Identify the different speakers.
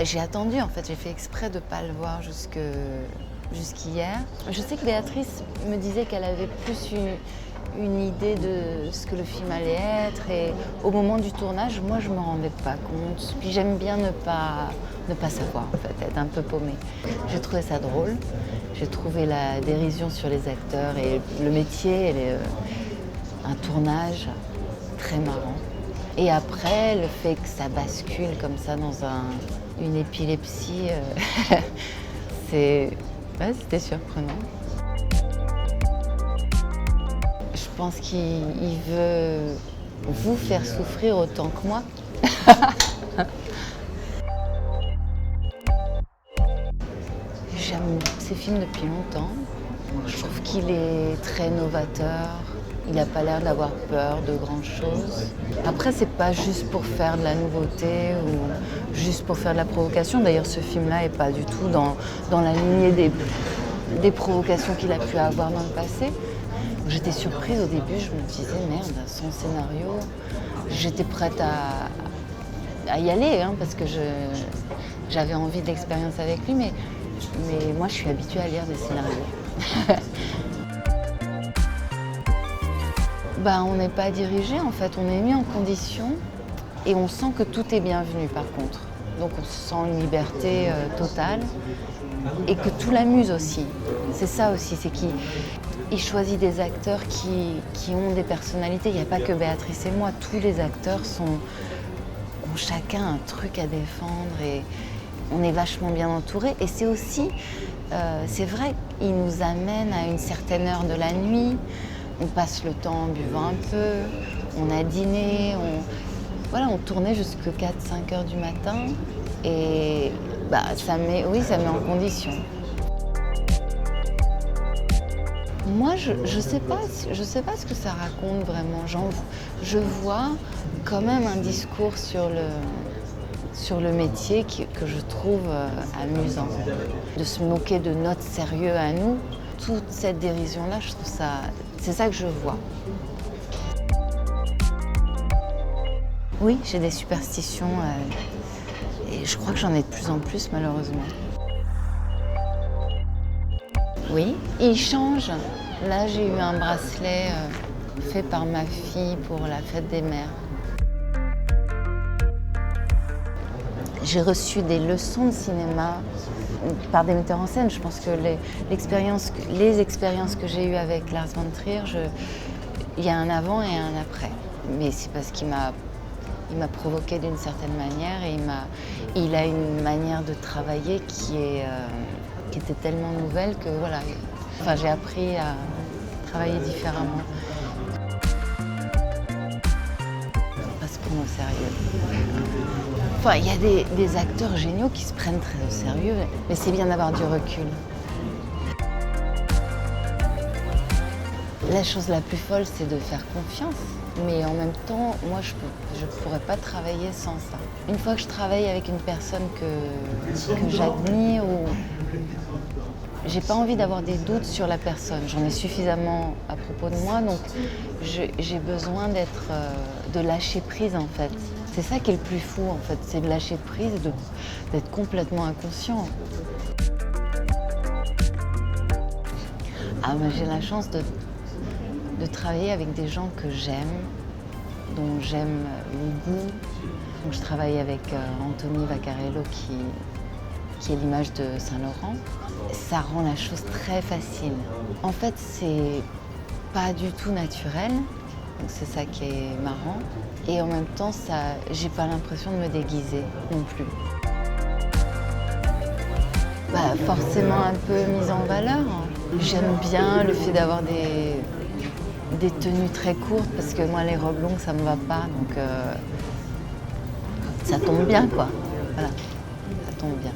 Speaker 1: J'ai attendu en fait, j'ai fait exprès de ne pas le voir jusqu'hier. Je sais que Béatrice me disait qu'elle avait plus une idée de ce que le film allait être et au moment du tournage, moi je ne me rendais pas compte. Puis j'aime bien ne pas savoir en fait, être un peu paumée. J'ai trouvé ça drôle, j'ai trouvé la dérision sur les acteurs et le métier, un tournage très marrant. Et après, le fait que ça bascule comme ça dans une épilepsie, c'était surprenant. Je pense qu'il veut vous faire souffrir autant que moi. J'aime ces films depuis longtemps. Je trouve qu'il est très novateur. Il n'a pas l'air d'avoir peur de grand-chose. Après, c'est pas juste pour faire de la nouveauté ou juste pour faire de la provocation. D'ailleurs, ce film-là n'est pas du tout dans la lignée des provocations qu'il a pu avoir dans le passé. J'étais surprise au début, je me disais merde, son scénario. J'étais prête à y aller parce que j'avais envie d'expérience avec lui, mais moi je suis habituée à lire des scénarios. On n'est pas dirigé en fait, on est mis en condition et on sent que tout est bienvenu par contre. Donc on se sent une liberté totale et que tout l'amuse aussi. C'est ça aussi, c'est qu'il choisit des acteurs qui ont des personnalités. Il n'y a pas que Béatrice et moi, tous les acteurs ont chacun un truc à défendre et on est vachement bien entourés. Et c'est aussi, c'est vrai, il nous amène à une certaine heure de la nuit. On passe le temps en buvant un peu, on a dîné, on tournait jusqu'à 4-5 heures du matin et ça met en condition. Moi, je sais pas ce que ça raconte vraiment. Je vois quand même un discours sur le métier que je trouve amusant. De se moquer de notre sérieux à nous, toute cette dérision-là, je trouve ça... C'est ça que je vois. Oui, j'ai des superstitions et je crois que j'en ai de plus en plus malheureusement. Oui, il change. Là, j'ai eu un bracelet fait par ma fille pour la fête des mères. J'ai reçu des leçons de cinéma par des metteurs en scène. Je pense que les expériences que j'ai eues avec Lars von Trier, il y a un avant et un après. Mais c'est parce qu'il m'a provoqué d'une certaine manière et il a une manière de travailler qui était tellement nouvelle que voilà. Enfin, j'ai appris à travailler différemment. Pas se prendre au sérieux. Enfin, il y a des acteurs géniaux qui se prennent très au sérieux, mais c'est bien d'avoir du recul. La chose la plus folle, c'est de faire confiance. Mais en même temps, moi, je ne pourrais pas travailler sans ça. Une fois que je travaille avec une personne que j'admire, j'ai pas envie d'avoir des doutes sur la personne. J'en ai suffisamment à propos de moi, donc j'ai besoin de lâcher prise en fait. C'est ça qui est le plus fou en fait, c'est de lâcher prise, d'être complètement inconscient. J'ai la chance de travailler avec des gens que j'aime, dont j'aime le goût. Donc, je travaille avec Anthony Vaccarello qui est l'image de Saint-Laurent. Ça rend la chose très facile. En fait, c'est pas du tout naturel, donc c'est ça qui est marrant. Et en même temps, j'ai pas l'impression de me déguiser non plus. Forcément un peu mise en valeur. J'aime bien le fait d'avoir des tenues très courtes parce que moi, les robes longues, ça me va pas, donc ça tombe bien, quoi. Voilà, ça tombe bien.